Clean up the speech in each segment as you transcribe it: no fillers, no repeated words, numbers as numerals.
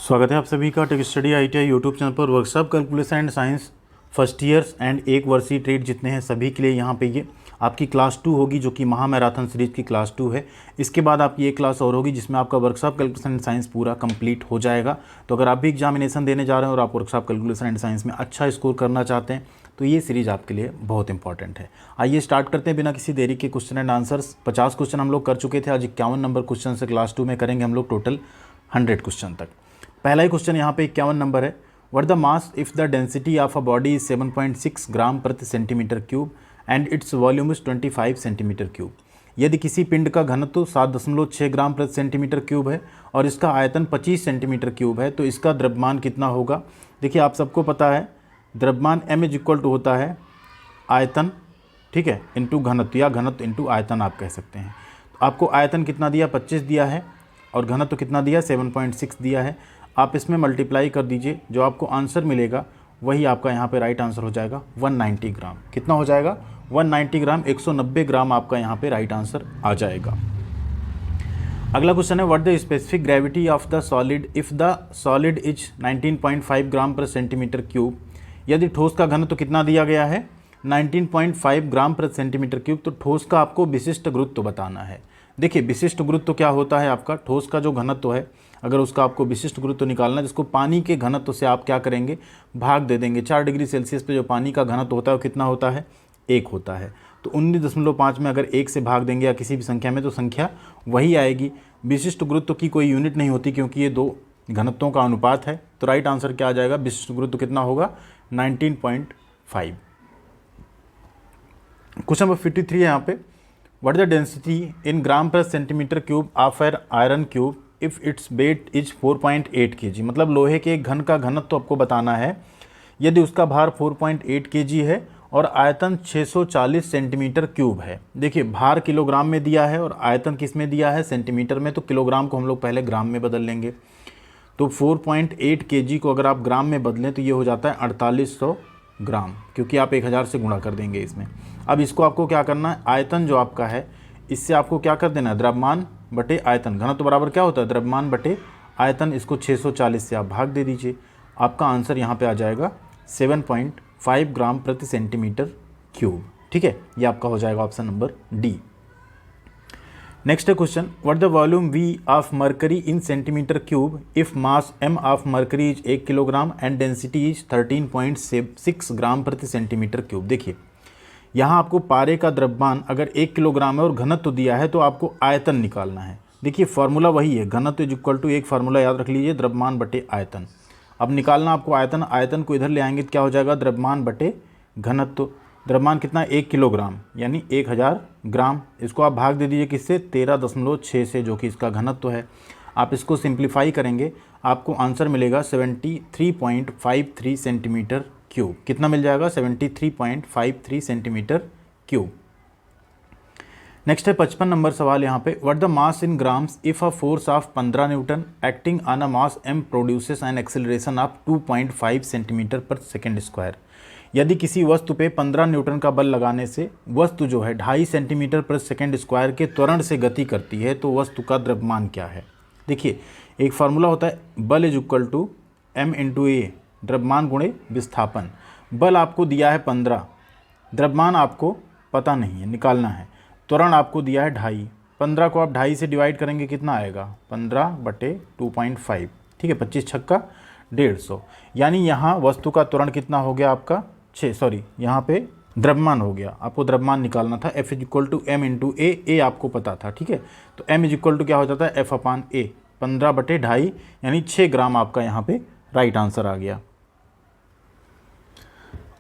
स्वागत है आप सभी का tech study ITI YouTube channel पर। Workshop calculation and science first years and एक वर्षीय ट्रेड जितने हैं सभी के लिए यहाँ पे ये आपकी क्लास 2 होगी, जो कि महा मैराथन सीरीज की क्लास 2 है। इसके बाद आपकी एक क्लास और होगी जिसमें आपका वर्कशॉप कैलकुलेशन एंड साइंस पूरा कंप्लीट हो जाएगा। तो अगर आप भी एग्जामिनेशन देने जा रहे हैं और आप वर्कशॉप कैलकुलेशन एंड साइंस में अच्छा स्कोर करना चाहते हैं तो ये सीरीज़ आपके लिए बहुत इंपॉर्टेंट है। आइए स्टार्ट करते हैं बिना किसी देरी के क्वेश्चन एंड आंसर्स। 50 क्वेश्चन हम लोग कर चुके थे, आज 51 नंबर क्वेश्चन से क्लास 2 में करेंगे हम लोग टोटल 100 क्वेश्चन तक। पहला ही क्वेश्चन यहाँ पे 51 नंबर है। What the mass if the density of a body is 7.6 ग्राम प्रति centimetre cube and its volume is 25 centimetre cube. यदि किसी पिंड का घनत्व 7.6 ग्राम प्रति सेंटीमीटर क्यूब है और इसका आयतन 25 सेंटीमीटर क्यूब है तो इसका द्रव्यमान कितना होगा। देखिए आप सबको पता है द्रव्यमान m इज इक्वल टू होता है आयतन, ठीक है, इंटू घनत्व या घनत्व इंटू आयतन आप कह सकते हैं। तो आपको आयतन कितना दिया, 25 दिया है और घनत्व कितना दिया, 7.6 दिया है। आप इसमें मल्टीप्लाई कर दीजिए, जो आपको आंसर मिलेगा वही आपका यहाँ पे राइट आंसर हो जाएगा 190 ग्राम। कितना हो जाएगा, 190 ग्राम, 190 ग्राम आपका यहाँ पे राइट आंसर आ जाएगा। अगला क्वेश्चन है what the specific gravity of the solid if the solid is 19.5 ग्राम पर सेंटीमीटर क्यूब। यदि ठोस का घनत्व कितना दिया गया है, 19.5 ग्राम प्रति सेंटीमीटर क्यूब, तो ठोस का आपको विशिष्ट गुरुत्व बताना है। देखिए विशिष्ट गुरुत्व क्या होता है, आपका ठोस का जो घनत्व है अगर उसका आपको विशिष्ट गुरुत्व निकालना है, जिसको पानी के घनत्व से आप क्या करेंगे, भाग दे देंगे। 4 डिग्री सेल्सियस पे जो पानी का घनत्व होता है वो कितना होता है, 1 होता है। तो 19.5 में अगर 1 से भाग देंगे या किसी भी संख्या में तो संख्या वही आएगी। विशिष्ट गुरुत्व की कोई यूनिट नहीं होती क्योंकि ये दो घनत्वों का अनुपात है। तो राइट आंसर क्या आ जाएगा, विशिष्ट गुरुत्व कितना होगा, 19.5। क्वेश्चन नंबर 53 है यहाँ पे व्हाट द डेंसिटी इन ग्राम पर centimetre cube of an iron cube if its weight is 4.8 kg। मतलब लोहे के एक घन का घनत्व आपको बताना है यदि उसका भार 4.8 kg है और आयतन 640 सेंटीमीटर क्यूब है। देखिए भार किलोग्राम में दिया है और आयतन किस में दिया है, सेंटीमीटर में। तो किलोग्राम को हम लोग पहले ग्राम में बदल लेंगे। तो 4.8 kg को अगर आप ग्राम में बदलें तो ये हो जाता है 4800 ग्राम, क्योंकि आप 1000 से गुणा कर देंगे इसमें। अब इसको आपको क्या करना है, आयतन जो आपका है इससे आपको क्या कर देना है, द्रव्यमान बटे आयतन। घनत्व बराबर क्या होता है, द्रव्यमान बटे आयतन। इसको 640 से आप भाग दे दीजिए, आपका आंसर यहाँ पे आ जाएगा 7.5 ग्राम प्रति सेंटीमीटर क्यूब। ठीक है, ये आपका हो जाएगा ऑप्शन नंबर डी। नेक्स्ट है question what the volume V of mercury in centimetre cube if mass m of mercury is 1 kilogram and density is 13.6 ग्राम प्रति सेंटीमीटर क्यूब। देखिए यहाँ आपको पारे का द्रव्यमान अगर 1 किलोग्राम है और घनत्व दिया है तो आपको आयतन निकालना है। देखिए फॉर्मूला वही है, घनत्व इज इक्वल टू एक फार्मूला याद रख लीजिए, द्रव्यमान बटे आयतन। अब निकालना आपको आयतन, आयतन को इधर ले आएंगे तो क्या हो जाएगा, द्रव्यमान बटे घनत्व। द्रव्यमान कितना, 1 किलोग्राम यानी 1000 ग्राम। इसको आप भाग दे दीजिए किससे, 13.6 से, जो कि इसका घनत्व है। आप इसको सिंप्लीफाई करेंगे आपको आंसर मिलेगा 73.53 सेंटीमीटर क्यूब। कितना मिल जाएगा, 73.53 सेंटीमीटर क्यूब। नेक्स्ट है 55 नंबर सवाल यहाँ पे what the mass in grams if a force of 15 Newton acting on a mass m produces an acceleration of 2.5 centimetre पर सेकेंड स्क्वायर। यदि किसी वस्तु पे 15 न्यूटन का बल लगाने से वस्तु जो है 2.5 सेंटीमीटर पर सेकेंड स्क्वायर के त्वरण से गति करती है तो वस्तु का द्रव्यमान क्या है। देखिए एक फार्मूला होता है बल is equal to m into A, द्रव्यमान गुणे विस्थापन। बल आपको दिया है 15, द्रव्यमान आपको पता नहीं है, निकालना है। त्वरण आपको दिया है 2.5, 15 को आप 2.5 से डिवाइड करेंगे कितना आएगा, 15/2.5। ठीक है, 25 छक्का 150, यानी यहाँ वस्तु का त्वरण कितना हो गया आपका 6, सॉरी यहाँ पे द्रव्यमान हो गया। आपको द्रव्यमान निकालना था, F is equal to m into A आपको पता था। ठीक है, तो m इज इक्वल टू क्या हो जाता है, F अपान a, 15/2.5 यानी 6 ग्राम आपका यहाँ पे राइट आंसर आ गया।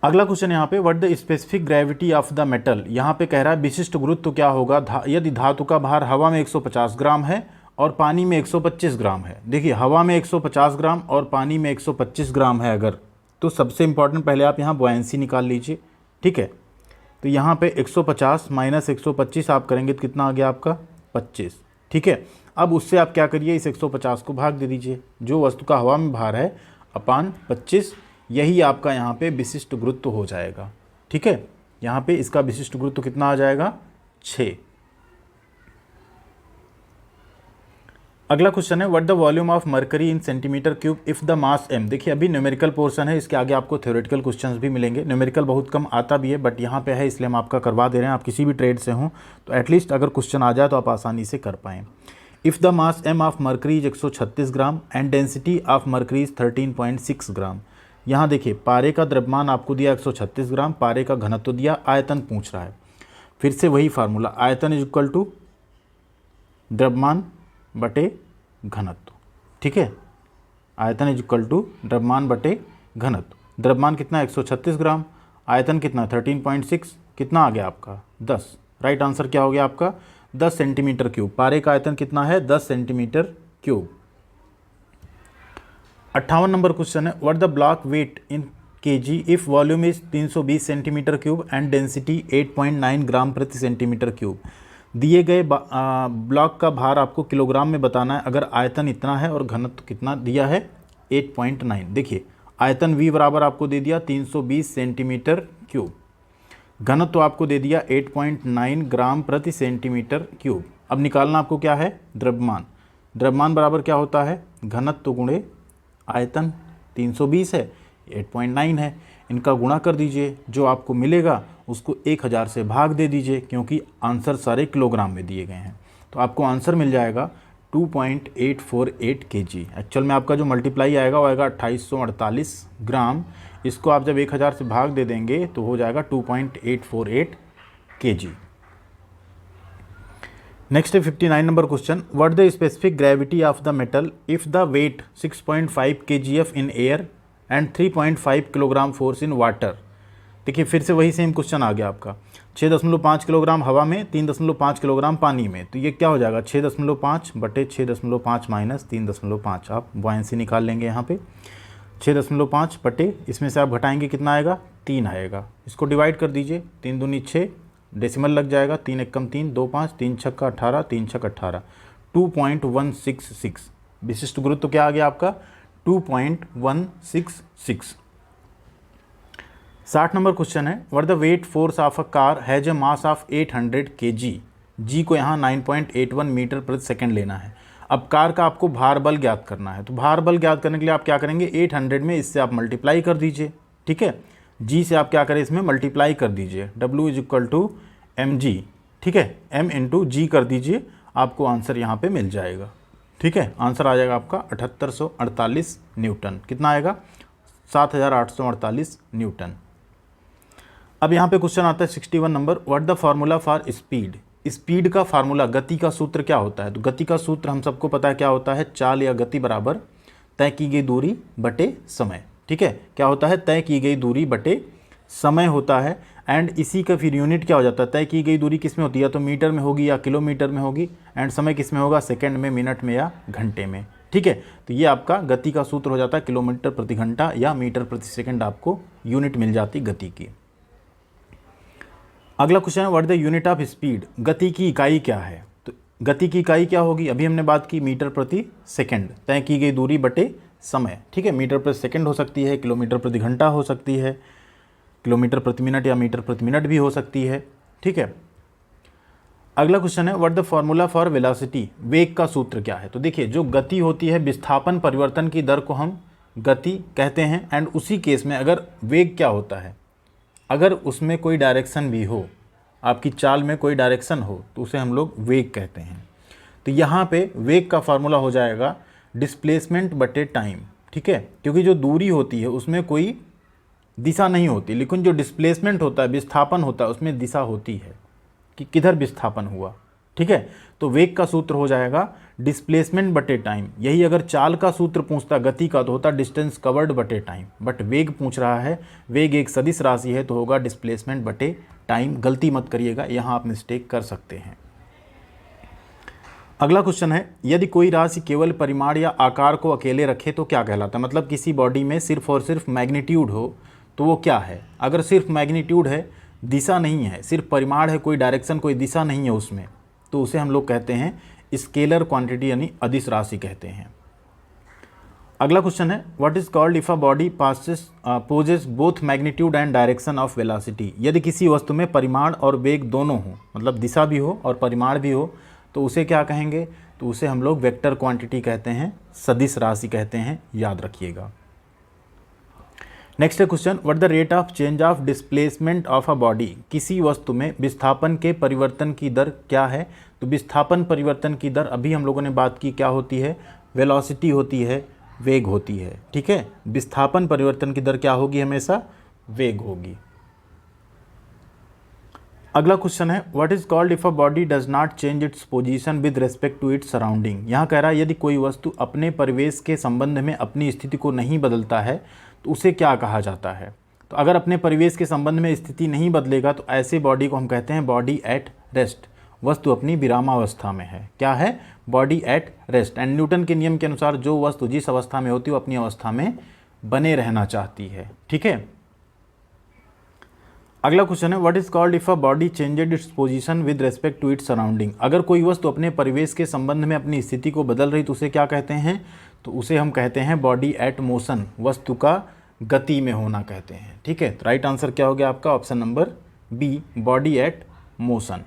अगला क्वेश्चन यहाँ पे what the specific gravity of the metal. यहाँ पे कह रहा है विशिष्ट गुरुत्व क्या होगा यदि धातु का भार हवा में 150 ग्राम है और पानी में 125 ग्राम है। देखिए हवा में 150 ग्राम और पानी में 125 ग्राम है अगर, तो सबसे इंपॉर्टेंट पहले आप यहाँ बॉयंसी निकाल लीजिए। ठीक है, तो यहाँ पे 150 माइनस 125 आप करेंगे तो कितना आ गया आपका 25। ठीक है, अब उससे आप क्या करिए, इस 150 को भाग दे दीजिए, जो वस्तु का हवा में भार है अपान 25, यही आपका यहाँ पे विशिष्ट गुरुत्व हो जाएगा। ठीक है, यहाँ पे इसका विशिष्ट गुरुत्व कितना आ जाएगा, 6। अगला क्वेश्चन है what the volume of mercury in centimetre cube if the mass m। देखिए अभी न्यूमेरिकल पोर्शन है, इसके आगे आपको थ्योरेटिकल क्वेश्चंस भी मिलेंगे। न्यूमेरिकल बहुत कम आता भी है बट यहाँ पे है इसलिए हम आपका करवा दे रहे हैं। आप किसी भी ट्रेड से हों तो एटलीस्ट अगर क्वेश्चन आ जाए तो आप आसानी से कर पाएँ। If the mass m of mercury is 136 gram and density of mercury is 13.6 ग्राम। यहाँ देखिए पारे का द्रव्यमान आपको दिया 136 ग्राम, पारे का घनत्व दिया, आयतन पूछ रहा है। फिर से वही फार्मूला, आयतन इज इक्वल टू द्रव्यमान बटे घनत्व, ठीक है। आयतन इज इक्वल टू द्रव्यमान बटे घनत्व। द्रव्यमान कितना 136 ग्राम, आयतन कितना 13.6, कितना आ गया आपका 10। राइट आंसर क्या हो गया आपका 10 सेंटीमीटर क्यूब। पारे का आयतन कितना है 10 सेंटीमीटर क्यूब। 58 नंबर क्वेश्चन है what the block weight in KG if volume is 320 centimetre cube and density 8.9 gram प्रति सेंटीमीटर क्यूब। दिए गए ब्लॉक का भार आपको किलोग्राम में बताना है अगर आयतन इतना है और घनत्व कितना दिया है 8.9। देखिए आयतन V बराबर आपको दे दिया 320 सेंटीमीटर क्यूब, घनत्व आपको दे दिया 8.9 ग्राम प्रति सेंटीमीटर क्यूब। अब निकालना आपको क्या है द्रव्यमान। द्रव्यमान बराबर क्या होता है घनत्व गुणे आयतन, 320 है 8.9 है, इनका गुणा कर दीजिए, जो आपको मिलेगा उसको 1000 से भाग दे दीजिए क्योंकि आंसर सारे किलोग्राम में दिए गए हैं। तो आपको आंसर मिल जाएगा 2.848 kg। एक्चुअल में आपका जो मल्टीप्लाई आएगा वो आएगा 2848 ग्राम। इसको आप जब 1000 से भाग दे देंगे तो हो जाएगा 2.848 kg। नेक्स्ट है 59 number question what the specific gravity of the metal if the weight 6.5 kgf in air and 3.5 kilogram force in water. देखिए फिर से वही सेम क्वेश्चन आ गया आपका, 6.5 किलोग्राम हवा में, 3.5 किलोग्राम पानी में। तो ये क्या हो जाएगा 6.5 बटे 6.5 माइनस 3.5। आप बॉयंसी निकाल लेंगे यहाँ पे 6.5 बटे, इसमें से आप घटाएंगे कितना आएगा 3 आएगा। इसको डिवाइड कर दीजिए, 3 दूनी 6, डेसिमल लग जाएगा, 3 एकम 3, 2 5, 3 छक्का 18, 3 छक 18, 2.166। विशिष्ट गुरुत्व क्या आ गया आपका 2.166। 60 नंबर क्वेश्चन है what the weight force of a car has a mass of 800 kg। जी को यहाँ 9.81 मीटर प्रति सेकंड लेना है। अब कार का आपको भार बल ज्ञात करना है, तो भार बल ज्ञात करने के लिए आप क्या करेंगे 800 में इससे आप मल्टीप्लाई कर दीजिए, ठीक है। जी से आप क्या करें इसमें मल्टीप्लाई कर दीजिए, W is equal to mg, ठीक है, m इंटू जी कर दीजिए, आपको आंसर यहाँ पे मिल जाएगा, ठीक है। आंसर आ जाएगा आपका 7848 न्यूटन। कितना आएगा 7848 न्यूटन। अब यहाँ पे क्वेश्चन आता है 61 number what the formula for speed. Speed का फार्मूला, गति का सूत्र क्या होता है। तो गति का सूत्र हम सबको पता है क्या होता है, चाल या गति बराबर तय की गई दूरी बटे समय, ठीक है। क्या होता है तय की गई दूरी बटे समय होता है। एंड इसी का फिर यूनिट क्या हो जाता है, तय की गई दूरी किस में होती है, तो मीटर में होगी या किलोमीटर में होगी, एंड समय किस में होगा सेकंड में, मिनट में या घंटे में, ठीक है। तो ये आपका गति का सूत्र हो जाता है किलोमीटर प्रति घंटा या मीटर प्रति सेकंड, आपको यूनिट मिल जाती गति की। अगला क्वेश्चन है what the unit of speed. गति की इकाई क्या है। तो गति की इकाई क्या होगी, अभी हमने बात की मीटर प्रति सेकंड, तय की गई दूरी बटे समय, ठीक है। मीटर प्रति सेकंड हो सकती है, किलोमीटर प्रति घंटा हो सकती है, किलोमीटर प्रति मिनट या मीटर प्रति मिनट भी हो सकती है, ठीक है। अगला क्वेश्चन है what the formula for velocity. वेग का सूत्र क्या है। तो देखिए जो गति होती है विस्थापन परिवर्तन की दर को हम गति कहते हैं। एंड उसी केस में अगर वेग क्या होता है, अगर उसमें कोई डायरेक्शन भी हो, आपकी चाल में कोई डायरेक्शन हो तो उसे हम लोग वेग कहते हैं। तो यहाँ पे वेग का फार्मूला हो जाएगा डिस्प्लेसमेंट बटे टाइम, ठीक है। क्योंकि जो दूरी होती है उसमें कोई दिशा नहीं होती, लेकिन जो डिस्प्लेसमेंट होता है, विस्थापन होता है, उसमें दिशा होती है कि किधर विस्थापन हुआ, ठीक है। तो वेग का सूत्र हो जाएगा डिस्प्लेसमेंट बटे टाइम। यही अगर चाल का सूत्र पूछता गति का तो होता डिस्टेंस कवर्ड बटे टाइम, बट वेग पूछ रहा है, वेग एक सदिश राशि है तो होगा डिस्प्लेसमेंट बटे टाइम। गलती मत करिएगा, यहाँ आप मिस्टेक कर सकते हैं। अगला क्वेश्चन है यदि कोई राशि केवल परिमाण या आकार को अकेले रखे तो क्या कहलाता है। मतलब किसी बॉडी में सिर्फ और सिर्फ मैग्नीट्यूड हो तो वो क्या है। अगर सिर्फ मैग्नीट्यूड है, दिशा नहीं है, सिर्फ परिमाण है, कोई डायरेक्शन कोई दिशा नहीं है उसमें, तो उसे हम लोग कहते हैं स्केलर क्वांटिटी यानी अदिश राशि कहते हैं। अगला क्वेश्चन है what is called if a body possesses both magnitude and direction of velocity. यदि किसी वस्तु में परिमाण और वेग दोनों हो, मतलब दिशा भी हो और परिमाण भी हो, तो उसे क्या कहेंगे, तो उसे हम लोग वेक्टर क्वांटिटी कहते हैं, सदिश राशि कहते हैं, याद रखिएगा। नेक्स्ट है question, what the rate of change of displacement of a body, किसी वस्तु में विस्थापन के परिवर्तन की दर क्या है। तो विस्थापन परिवर्तन की दर अभी हम लोगों ने बात की, क्या होती है, वेलोसिटी होती है, वेग होती है, ठीक है। विस्थापन परिवर्तन की दर क्या होगी, हमेशा वेग होगी। अगला क्वेश्चन है, what is called if a body does not change its position with respect to its surrounding. यहाँ कह रहा है यदि कोई वस्तु अपने परिवेश के संबंध में अपनी स्थिति को नहीं बदलता है तो उसे क्या कहा जाता है। तो अगर अपने परिवेश के संबंध में स्थिति नहीं बदलेगा तो ऐसे बॉडी को हम कहते हैं बॉडी एट रेस्ट, वस्तु अपनी विरामावस्था में है। क्या है, body at rest. And Newton के नियम के अनुसार जो वस्तु जिस अवस्था में होती है वो अपनी अवस्था में बने रहना चाहती है, ठीक है। अगला क्वेश्चन है, what is called if a body changed its position with respect to its surrounding. अगर कोई वस्तु अपने परिवेश के संबंध में अपनी स्थिति को बदल रही तो उसे क्या कहते हैं, तो उसे हम कहते हैं बॉडी एट मोशन, वस्तु का गति में होना कहते हैं, ठीक है। तो राइट आंसर क्या हो गया आपका, option number B, body at motion.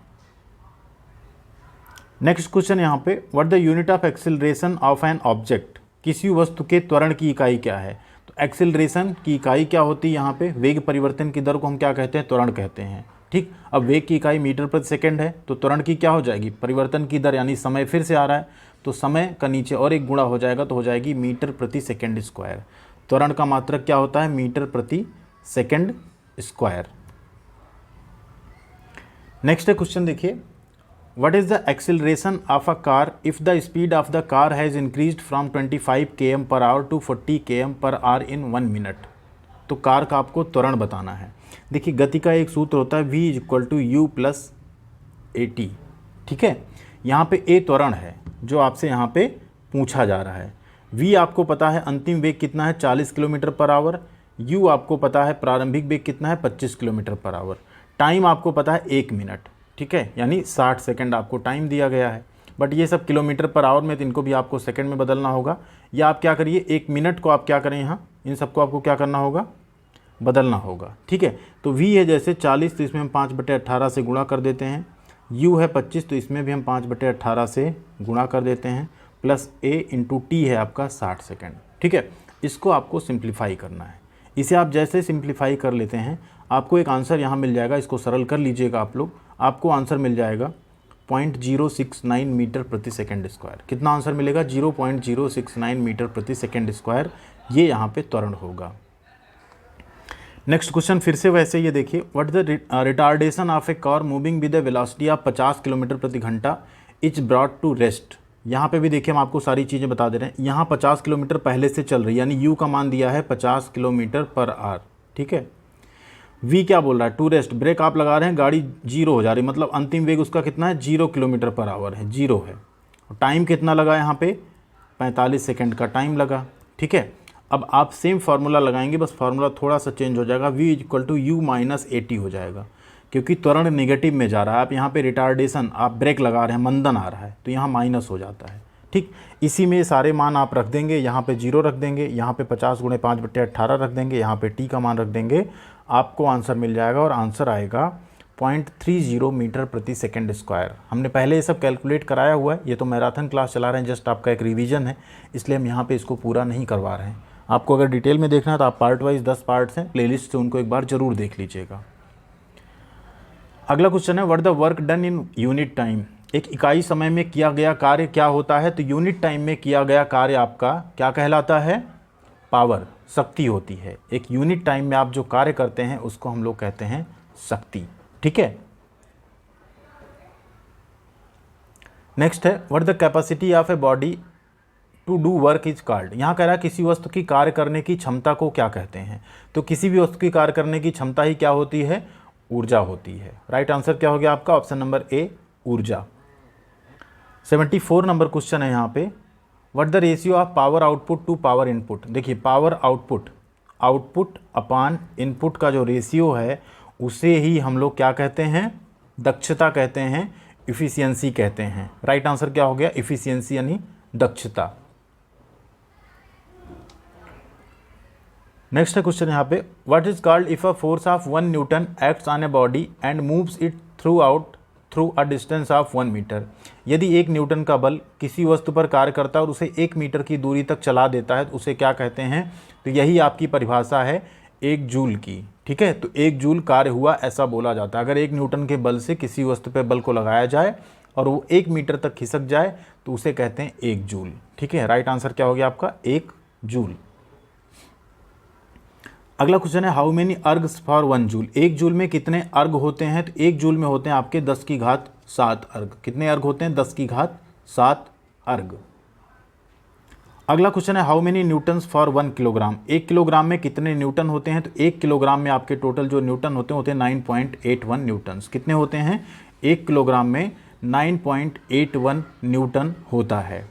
Next question यहाँ पे, what the unit of acceleration of an object, किसी वस्तु के त्वरण की इकाई क्या है। तो एक्सेलरेशन की इकाई क्या होती है, यहाँ पे वेग परिवर्तन की दर को हम क्या कहते हैं, त्वरण कहते हैं, ठीक। अब वेग की इकाई मीटर प्रति सेकंड है तो त्वरण की क्या हो जाएगी, परिवर्तन की दर, यानी समय फिर से आ रहा है तो समय का नीचे और एक गुणा हो जाएगा तो हो जाएगी मीटर प्रति सेकंड स्क्वायर। त्वरण का मात्रक क्या होता है, मीटर प्रति सेकंड स्क्वायर। नेक्स्ट है क्वेश्चन देखिए, what is the acceleration of a car if the speed of the car has increased from 25 km/h to 40 km/h in 1 minute. तो कार का आपको त्वरण बताना है। देखिए गति का एक सूत्र होता है v = u + at, ठीक है। यहाँ पे a त्वरण है जो आपसे यहाँ पे पूछा जा रहा है। v आपको पता है अंतिम वेग कितना है, 40 km/h। u आपको पता है प्रारंभिक वेग कितना है, 25 km/h। टाइम आपको पता है 1 मिनट, ठीक है, यानी 60 सेकंड आपको टाइम दिया गया है। बट ये सब km/h में, तो इनको भी आपको सेकंड में बदलना होगा। या आप क्या करिए, 1 मिनट को आप क्या करें, यहाँ इन सबको आपको क्या करना होगा, बदलना होगा, ठीक है। तो v है जैसे 40 तो इसमें हम 5/18 से गुणा कर देते हैं। u है 25 तो इसमें भी हम 5/18 से गुणा कर देते हैं, प्लस a × t है आपका 60 सेकंड, ठीक है। इसको आपको सिंप्लीफाई करना है। इसे आप जैसे सिंप्लीफाई कर लेते हैं आपको एक आंसर यहाँ मिल जाएगा, इसको सरल कर लीजिएगा आप लोग, आपको आंसर मिल जाएगा 0.069 मीटर प्रति सेकंड स्क्वायर। कितना आंसर मिलेगा, 0.069 मीटर प्रति सेकंड स्क्वायर, ये यहाँ पे त्वरण होगा। नेक्स्ट क्वेश्चन फिर से वैसे ये देखिए, what the retardation of A car moving with the velocity of 50 kilometre प्रति घंटा इज ब्रॉट टू रेस्ट। यहाँ पे भी देखिए हम आपको सारी चीज़ें बता दे रहे हैं। यहाँ 50 किलोमीटर पहले से चल रही है, यानी u का मान दिया है 50 km/h, ठीक है। v क्या बोल रहा है, टू रेस्ट, ब्रेक आप लगा रहे हैं, गाड़ी 0 हो जा रही, मतलब अंतिम वेग उसका कितना है, 0 km/h है, 0 है। टाइम कितना लगा यहाँ पे, 45 सेकेंड का टाइम लगा, ठीक है। अब आप सेम फार्मूला लगाएंगे, बस फार्मूला थोड़ा सा चेंज हो जाएगा, v = u - at हो जाएगा, क्योंकि त्वरण नेगेटिव में जा रहा है। आप यहाँ पे रिटार्डेशन, आप ब्रेक लगा रहे हैं, मंदन आ रहा है, तो यहाँ माइनस हो जाता है, ठीक। इसी में सारे मान आप रख देंगे, यहाँ पे 0 रख देंगे, यहाँ पे 50 × 5/18 रख देंगे, यहाँ पे t का मान रख देंगे, आपको आंसर मिल जाएगा। और आंसर आएगा 0.30 मीटर प्रति सेकंड स्क्वायर। हमने पहले ये सब कैलकुलेट कराया हुआ है, ये तो मैराथन क्लास चला रहे हैं, जस्ट आपका एक रिवीजन है, इसलिए हम यहाँ पे इसको पूरा नहीं करवा रहे हैं। आपको अगर डिटेल में देखना है तो आप पार्ट वाइज 10 पार्ट्स हैं प्लेलिस्ट से, उनको एक बार जरूर देख लीजिएगा। अगला क्वेश्चन है, what the work done in unit time. एक इकाई समय में किया गया कार्य क्या होता है। तो यूनिट टाइम में किया गया कार्य आपका क्या कहलाता है, पावर, शक्ति होती है। एक यूनिट टाइम में आप जो कार्य करते हैं उसको हम लोग कहते हैं शक्ति, ठीक है। नेक्स्ट है, what the capacity of a body to do work is called. यहाँ कह रहा है किसी वस्तु की कार्य करने की क्षमता को क्या कहते हैं। तो किसी भी वस्तु की कार्य करने की क्षमता ही क्या होती है, ऊर्जा होती है। राइट आंसर क्या हो गया आपका, ऑप्शन नंबर ए, ऊर्जा। 74 नंबर क्वेश्चन है यहाँ पे, what the ratio of power output to power input. देखिए power output, output upon input का जो रेशियो है उसे ही हम लोग क्या कहते हैं, दक्षता कहते हैं, इफिशियंसी कहते हैं। राइट आंसर क्या हो गया, इफिशियंसी यानी दक्षता। नेक्स्ट है क्वेश्चन यहाँ पे, what is called if a force of 1 newton acts on a body and moves it through out through a distance of 1 metre. यदि 1 न्यूटन का बल किसी वस्तु पर कार्य करता है और उसे 1 मीटर की दूरी तक चला देता है तो उसे क्या कहते हैं? तो यही आपकी परिभाषा है 1 जूल की। ठीक है, तो 1 जूल कार्य हुआ ऐसा बोला जाता है। अगर 1 न्यूटन के बल से किसी वस्तु पर बल को लगाया जाए और वो 1 मीटर तक खिसक जाए तो उसे कहते हैं 1 जूल। ठीक है, राइट आंसर क्या हो गया आपका? 1 जूल। अगला क्वेश्चन है how many ergs for 1 joule. 1 joule में कितने अर्ग होते हैं? तो 1 जूल में होते हैं आपके 10 की घात 7 अर्ग। कितने अर्ग होते हैं? 10 की घात 7 अर्ग। अगला क्वेश्चन है how many Newton's for 1 kilogram. 1 kilogram में कितने न्यूटन होते हैं? तो 1 किलोग्राम में आपके टोटल जो न्यूटन होते हैं 9.81 न्यूटन्स। कितने होते हैं? 1 किलोग्राम में 9.81 न्यूटन होता है।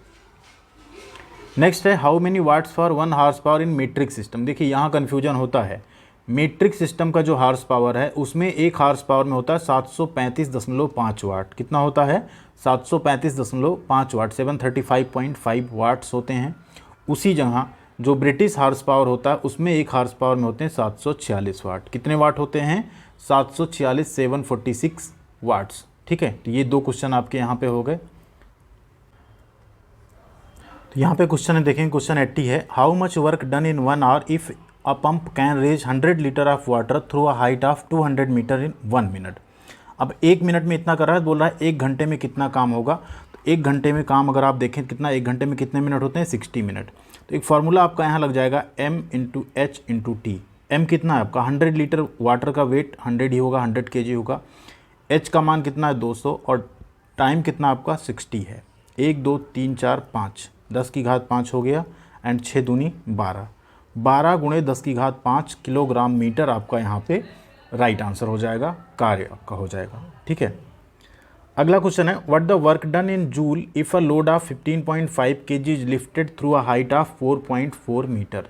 नेक्स्ट है how many watts for 1 horse power in metric system. देखिए यहाँ कन्फ्यूजन होता है। मीट्रिक सिस्टम का जो हार्स पावर है उसमें 1 हार्स पावर में होता है 735.5 वाट। कितना होता है? 735.5 वाट, 735.5 वाट्स होते हैं। उसी जगह जो ब्रिटिश हार्स पावर होता है उसमें 1 हार्स पावर में होते हैं 746 वाट। कितने वाट होते हैं? 746, 746 वाट्स। ठीक है, तो ये 2 क्वेश्चन आपके यहाँ पे हो गए। तो यहाँ पे क्वेश्चन है, देखें क्वेश्चन 80 है how much work done in 1 hour if a pump can raise 100 litre of water through a height of 200 metre in 1 minute. अब 1 मिनट में इतना कर रहा है, बोल रहा है 1 घंटे में कितना काम होगा। तो 1 घंटे में काम अगर आप देखें कितना, 1 घंटे में कितने मिनट होते हैं? 60 मिनट। तो एक फार्मूला आपका यहाँ लग जाएगा m into H into T. M कितना है आपका? 100 लीटर वाटर का वेट 100 ही होगा, 100 kg होगा। एच का मान कितना है? 200। और टाइम कितना आपका? 60 है। 1 2 3 4 5, 10 की घात 5 हो गया एंड 6 दूनी 12, 12 गुणे 10 की घात 5 किलोग्राम मीटर आपका यहाँ पे राइट आंसर हो जाएगा, कार्य आपका हो जाएगा। ठीक है, अगला क्वेश्चन है what the work done in joule if a load of 15.5 kg is lifted through a height of 4.4 metre.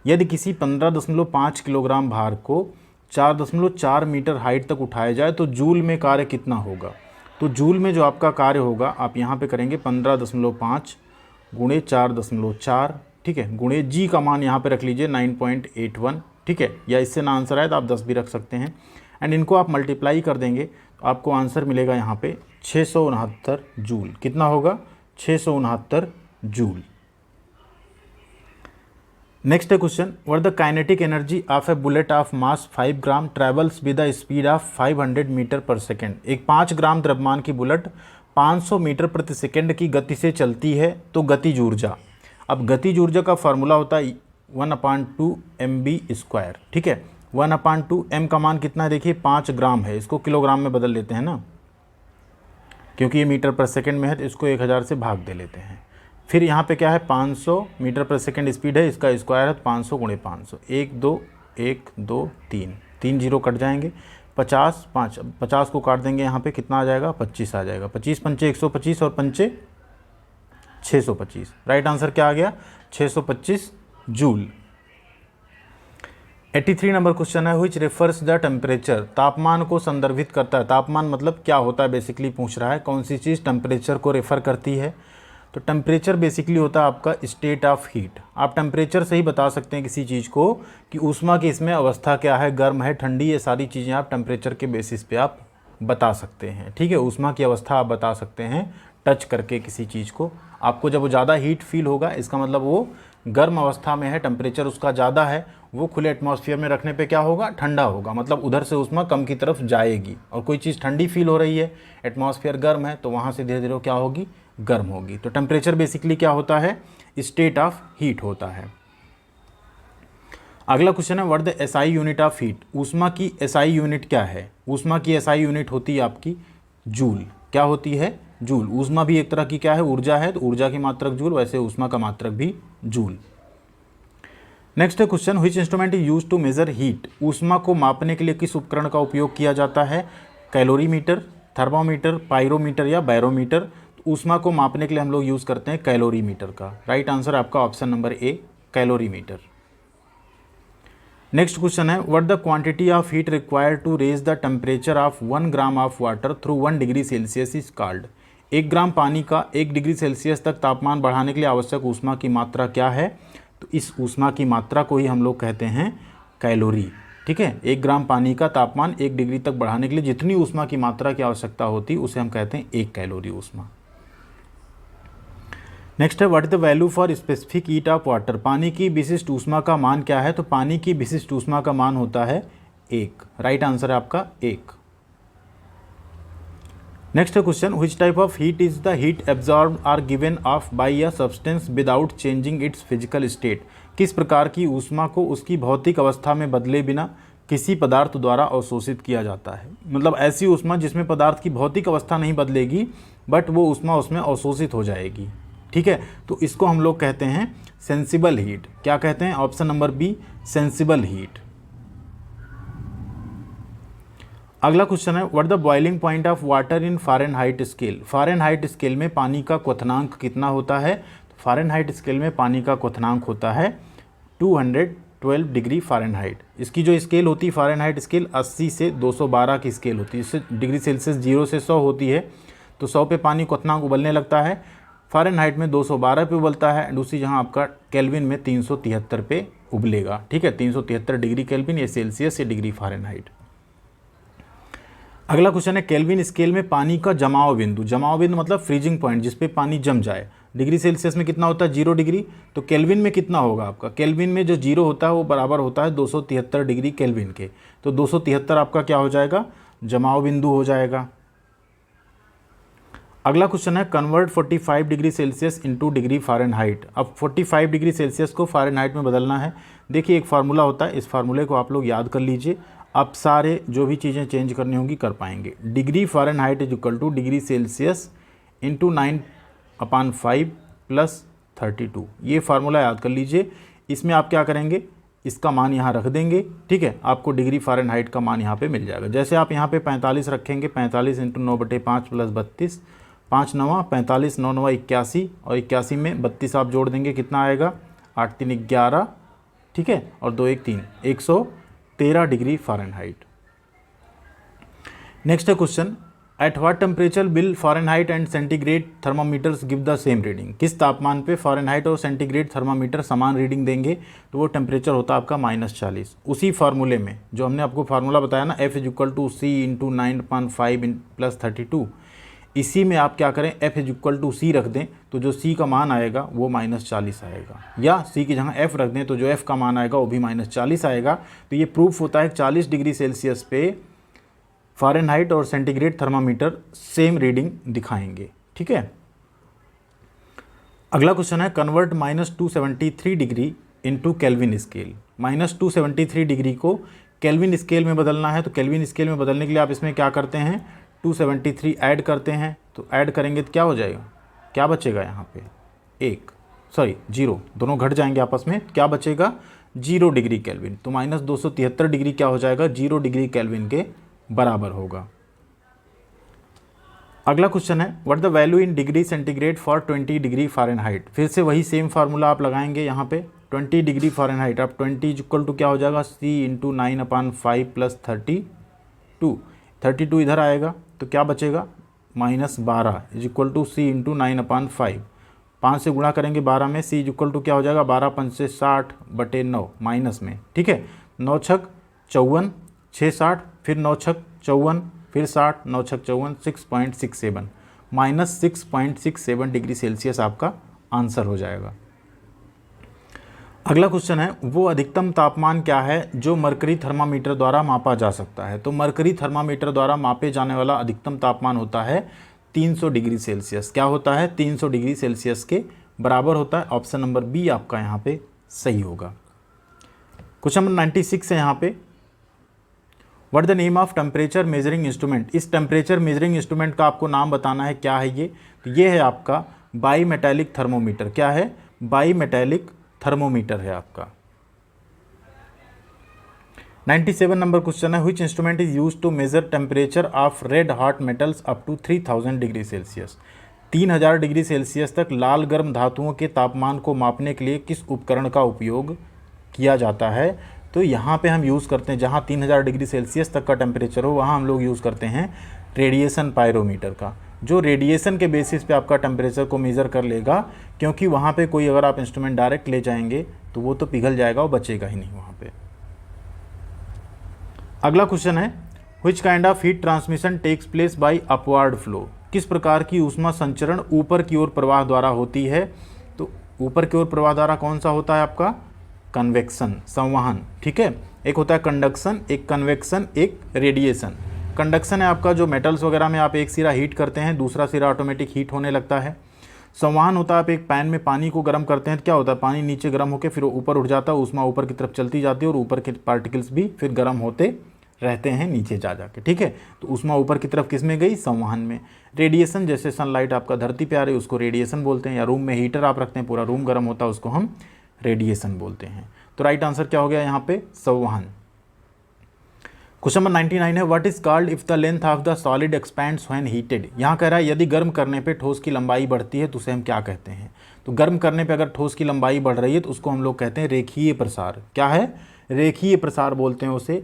यदि किसी 15.5 किलोग्राम भार को 4.4 मीटर हाइट तक उठाया जाए तो जूल में कार्य कितना होगा? तो जूल में जो आपका कार्य होगा आप यहाँ पे करेंगे 15.5 गुणे 4.4, ठीक है, गुणे जी का मान यहाँ पे रख लीजिए 9.81, ठीक है, या इससे ना आंसर आए तो आप 10 भी रख सकते हैं। एंड इनको आप मल्टीप्लाई कर देंगे तो आपको आंसर मिलेगा यहाँ पे 669 जूल। कितना होगा? 669 जूल। नेक्स्ट है question what the kinetic energy of a bullet of mass 5 gram travels with the speed of 500 metre पर सेकेंड। एक 5 ग्राम द्रव्यमान की बुलेट 500 मीटर प्रति सेकेंड की गति से चलती है तो गतिज ऊर्जा। अब गतिज ऊर्जा का फार्मूला होता है 1/2 mv²। ठीक है, 1/2 m का मान कितना है? देखिए 5 ग्राम है, इसको किलोग्राम में बदल लेते हैं ना, क्योंकि ये मीटर पर सेकेंड में है तो इसको 1000 से भाग दे लेते हैं। फिर यहाँ पे क्या है? 500 मीटर पर सेकेंड स्पीड है, इसका स्क्वायर है 500 गुणे 500, 1 2 1 2 3, 3 जीरो कट जाएंगे, 50 5, 50 को काट देंगे यहाँ पे कितना आ जाएगा? 25 आ जाएगा। 25 पंचे 125 और पंचे 625। राइट आंसर क्या आ गया? 625 जूल। 83 नंबर क्वेश्चन है व्हिच रेफर्स द टेम्परेचर। तापमान को संदर्भित करता है। तापमान मतलब क्या होता है बेसिकली पूछ रहा है, कौन सी चीज़ टेम्परेचर को रेफर करती है? तो टेम्परेचर बेसिकली होता है आपका स्टेट ऑफ हीट। आप टेम्परेचर से ही बता सकते हैं किसी चीज़ को कि ऊष्मा की इसमें अवस्था क्या है, गर्म है, ठंडी, ये सारी चीज़ें आप टेम्परेचर के बेसिस पे आप बता सकते हैं। ठीक है, ऊष्मा की अवस्था आप बता सकते हैं टच करके किसी चीज़ को। आपको जब वो ज़्यादा हीट फील होगा इसका मतलब वो गर्म अवस्था में है, टेम्परेचर उसका ज़्यादा है, वो खुले एटमॉस्फेयर में रखने पे क्या होगा? ठंडा होगा, मतलब उधर से ऊष्मा कम की तरफ जाएगी। और कोई चीज़ ठंडी फील हो रही है, एटमॉस्फेयर गर्म है, तो वहाँ से धीरे धीरे क्या होगी? गर्म होगी। तो टेम्परेचर बेसिकली क्या होता है? स्टेट ऑफ हीट होता है। अगला क्वेश्चन है what the SI unit of heat. ऊष्मा की एसआई यूनिट क्या है? ऊष्मा की एसआई यूनिट होती है आपकी जूल। क्या होती है? जूल। ऊष्मा भी एक तरह की क्या है? ऊर्जा है, तो ऊर्जा की मात्रक जूल, वैसे ऊष्मा का मात्रक भी जूल। नेक्स्ट है question which instrument is used to measure heat. ऊष्मा को मापने के लिए किस उपकरण का उपयोग किया जाता है? कैलोरीमीटर, थर्मोमीटर, पायरोमीटर या बैरोमीटर। तो ऊष्मा को मापने के लिए हम लोग यूज़ करते हैं कैलोरीमीटर का। राइट आंसर आपका option number A, calorimeter. Next question है what the quantity of heat required to raise the temperature of 1 gram of water through 1 degree Celsius is called. 1 gram पानी का 1 डिग्री सेल्सियस तक तापमान बढ़ाने के लिए आवश्यक ऊष्मा की मात्रा क्या है? तो इस ऊष्मा की मात्रा को ही हम लोग कहते हैं कैलोरी। ठीक है, 1 ग्राम पानी का तापमान 1 डिग्री तक बढ़ाने के लिए जितनी ऊष्मा की मात्रा की आवश्यकता होती है उसे हम कहते हैं 1 कैलोरी ऊष्मा। नेक्स्ट है what is the value for specific heat of water. पानी की विशिष्ट ऊष्मा का मान क्या है? तो पानी की विशिष्ट ऊष्मा का मान होता है 1। राइट आंसर है आपका 1। Next question, which type of heat is the heat absorbed or given off by a substance without changing its physical state. किस प्रकार की ऊष्मा को उसकी भौतिक अवस्था में बदले बिना किसी पदार्थ द्वारा अवशोषित किया जाता है? मतलब ऐसी ऊष्मा जिसमें पदार्थ की भौतिक अवस्था नहीं बदलेगी बट वो ऊष्मा उसमें अवशोषित हो जाएगी। ठीक है, तो इसको हम लोग कहते हैं सेंसिबल हीट। क्या कहते हैं? Option number B, sensible heat. अगला क्वेश्चन है what the boiling point of water in Fahrenheit scale. Fahrenheit scale में पानी का क्वथनांक कितना होता है? तो फ़ारेनहाइट स्केल में पानी का क्वथनांक होता है 212 डिग्री फ़ारेनहाइट। इसकी जो स्केल होती है फ़ारेनहाइट स्केल 80 से 212 की स्केल होती है। इससे डिग्री सेल्सियस 0 से 100 होती है, तो 100 पे पानी क्वथनांक उबलने लगता है, फ़ारेनहाइट में 212 पे उबलता है, दूसरी जहाँ आपका केल्विन में 373 पे उबलेगा। ठीक है, 373 डिग्री केल्विन, ये सेल्सियस, ये डिग्री फ़ारेनहाइट। अगला क्वेश्चन है केल्विन स्केल में पानी का जमाव बिंदु। जमाव बिंदु मतलब फ्रीजिंग पॉइंट जिस पे पानी जम जाए। डिग्री सेल्सियस में कितना होता है? 0 डिग्री। तो केल्विन में कितना होगा आपका? केल्विन में जो 0 होता है वो बराबर होता है 273 डिग्री केल्विन के। तो 273 आपका क्या हो जाएगा? जमाव बिंदु हो जाएगा। अगला क्वेश्चन है convert 45 degree Celsius into degree Fahrenheit. अब 45 डिग्री सेल्सियस को फ़ारेनहाइट में बदलना है। देखिए एक फार्मूला होता है, इस फार्मूले को आप लोग याद कर लीजिए, आप सारे जो भी चीज़ें चेंज करनी होंगी कर पाएंगे। Degree Fahrenheit is equal two degree Celsius into 9/5 plus 32। ये फार्मूला याद कर लीजिए। इसमें आप क्या करेंगे? इसका मान यहाँ रख देंगे। ठीक है, आपको डिग्री फ़ारेनहाइट का मान यहाँ पे मिल जाएगा। जैसे आप यहाँ पे 45 रखेंगे, 45 इंटू 9/5 प्लस 32, 5 9 45, 9 9 81, और 81 में 32 आप जोड़ देंगे, कितना आएगा? 8 3 11। ठीक है, और 2 1 3, 113 degree Fahrenheit. Next question, at what temperature will Fahrenheit and centigrade thermometers give the same reading. किस तापमान पे फ़ारेनहाइट और सेंटीग्रेड थर्मामीटर समान रीडिंग देंगे? तो वो टेम्परेचर होता है आपका -40। उसी फार्मूले में जो हमने आपको फार्मूला बताया ना, F is equal to C into 9/5 plus 32, इसी में आप क्या करें? F is equal to C रख दें, तो जो C का मान आएगा वो -40 आएगा, या C की जगह F रख दें तो जो F का मान आएगा वो भी -40 आएगा। तो ये प्रूफ होता है 40 डिग्री सेल्सियस पे फ़ारेनहाइट और सेंटीग्रेड थर्मामीटर सेम रीडिंग दिखाएंगे। ठीक है, अगला क्वेश्चन है convert -273 degree into kelvin scale. -273 degree को केल्विन स्केल में बदलना है। तो केल्विन स्केल में बदलने के लिए आप इसमें क्या करते हैं? 273 ऐड करते हैं, तो ऐड करेंगे तो क्या हो जाएगा? क्या बचेगा यहाँ पे? 0, दोनों घट जाएंगे आपस में, क्या बचेगा? 0 डिग्री केल्विन। तो -273 डिग्री क्या हो जाएगा? 0 डिग्री केल्विन के बराबर होगा। अगला क्वेश्चन है what the value in degree centigrade for 20 degree Fahrenheit. फिर से वही सेम फार्मूला आप लगाएंगे यहाँ पे। 20 डिग्री फ़ारेनहाइट, अब 20 इज इक्वल टू क्या हो जाएगा? C into 9/5 plus 32। 32 इधर आएगा तो क्या बचेगा? -12 is equal to C into 9/5। 5 से गुणा करेंगे 12 में, C इज इक्वल टू क्या हो जाएगा? 12 5 से 60/9 माइनस में। ठीक है, 9 छक 54, 6 60, फिर 9 छक 54, फिर 60, 9 छक 54, 6.67 -6.67 डिग्री सेल्सियस आपका आंसर हो जाएगा। अगला क्वेश्चन है वो अधिकतम तापमान क्या है जो मरकरी थर्मामीटर द्वारा मापा जा सकता है। तो मरकरी थर्मामीटर द्वारा मापे जाने वाला अधिकतम तापमान होता है 300 डिग्री सेल्सियस। क्या होता है? 300 डिग्री सेल्सियस के बराबर होता है। ऑप्शन नंबर बी आपका यहाँ पे सही होगा। क्वेश्चन नंबर 96 है यहाँ पे, what the name of temperature measuring instrument. इस टेम्परेचर मेजरिंग इंस्ट्रूमेंट का आपको नाम बताना है, क्या है ये? तो ये है आपका बाई मेटालिक थर्मोमीटर। क्या है? बाई मेटालिक थर्मोमीटर है आपका। 97 नंबर क्वेश्चन है which instrument is used to measure temperature of red hot metals up to 3000 degree Celsius. 3000 degree Celsius तक लाल गर्म धातुओं के तापमान को मापने के लिए किस उपकरण का उपयोग किया जाता है? तो यहाँ पे हम यूज़ करते हैं, जहाँ 3000 डिग्री सेल्सियस तक का टेम्परेचर हो वहाँ हम लोग यूज़ करते हैं रेडिएशन पायरोमीटर का, जो रेडिएशन के बेसिस पे आपका टेम्परेचर को मेज़र कर लेगा। क्योंकि वहाँ पे कोई अगर आप इंस्ट्रूमेंट डायरेक्ट ले जाएंगे तो वो तो पिघल जाएगा और बचेगा ही नहीं वहाँ पे। अगला क्वेश्चन है which kind of heat transmission takes place by upward flow, किस प्रकार की ऊष्मा संचरण ऊपर की ओर प्रवाह द्वारा होती है। तो ऊपर की ओर प्रवाह द्वारा कौन सा होता है आपका, कन्वेक्शन, संवहन, ठीक है। एक होता है कंडक्शन, एक कन्वेक्शन, एक रेडिएशन। कंडक्शन है आपका जो मेटल्स वगैरह में आप एक सिरा हीट करते हैं, दूसरा सिरा ऑटोमेटिक हीट होने लगता है। संवहन होता है आप एक पैन में पानी को गर्म करते हैं तो क्या होता है, पानी नीचे गर्म होकर फिर ऊपर उठ जाता है, ऊष्मा ऊपर की तरफ चलती जाती है और ऊपर के पार्टिकल्स भी फिर गर्म होते रहते हैं नीचे जा जाके, ठीक है। तो ऊष्मा ऊपर की तरफ किस में गई, संवहन में। रेडिएशन जैसे सनलाइट आपका धरती पे आ रही है उसको रेडिएशन बोलते हैं, या रूम में हीटर आप रखते हैं पूरा रूम गर्म होता है उसको हम रेडिएशन बोलते हैं। तो राइट आंसर क्या हो गया यहाँ पे, संवहन। क्वेश्चन नंबर 99 है what is called if the length of the solid expands when heated. यहाँ कह रहा है यदि गर्म करने पे ठोस की लंबाई बढ़ती है तो उसे हम क्या कहते हैं। तो गर्म करने पे अगर ठोस की लंबाई बढ़ रही है तो उसको हम लोग कहते हैं रेखीय प्रसार। क्या है, रेखीय प्रसार बोलते हैं उसे।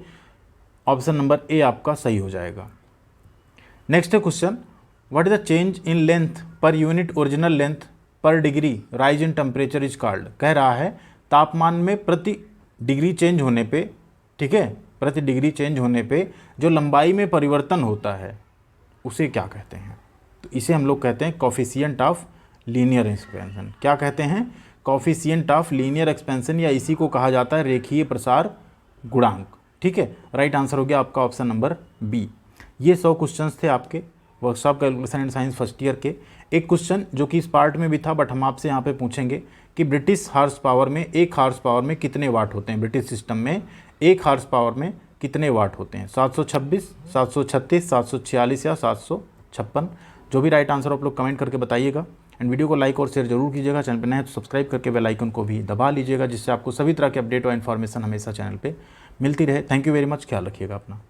ऑप्शन नंबर ए आपका सही हो जाएगा। नेक्स्ट है question what is the change in length per unit original length per degree rise in temperature is called. कह रहा है तापमान में प्रति डिग्री चेंज होने पे, ठीक है, प्रति डिग्री चेंज होने पे जो लंबाई में परिवर्तन होता है उसे क्या कहते हैं। तो इसे हम लोग कहते हैं कॉफिशिएंट ऑफ लीनियर एक्सपेंशन। क्या कहते हैं, कॉफिशिएंट ऑफ लीनियर एक्सपेंशन, या इसी को कहा जाता है रेखीय प्रसार गुणांक, ठीक है। राइट आंसर हो गया आपका ऑप्शन नंबर बी। ये 100 क्वेश्चंस थे आपके workshop calculation and science first year के। एक क्वेश्चन जो कि इस पार्ट में भी था बट हम आपसे यहाँ पे पूछेंगे कि ब्रिटिश हार्स पावर में, एक हार्स पावर में कितने वाट होते हैं। ब्रिटिश सिस्टम में एक हार्स पावर में कितने वाट होते हैं, 726, 736, 746 या 756। जो भी राइट आंसर आप लोग कमेंट करके बताइएगा। एंड वीडियो को लाइक और शेयर जरूर कीजिएगा। चैनल पर नए हैं तो सब्सक्राइब करके बेल आइकन को भी दबा लीजिएगा, जिससे आपको सभी तरह के अपडेट और इन्फॉर्मेशन हमेशा चैनल पे मिलती रहे। थैंक यू वेरी मच, ख्याल रखिएगा अपना।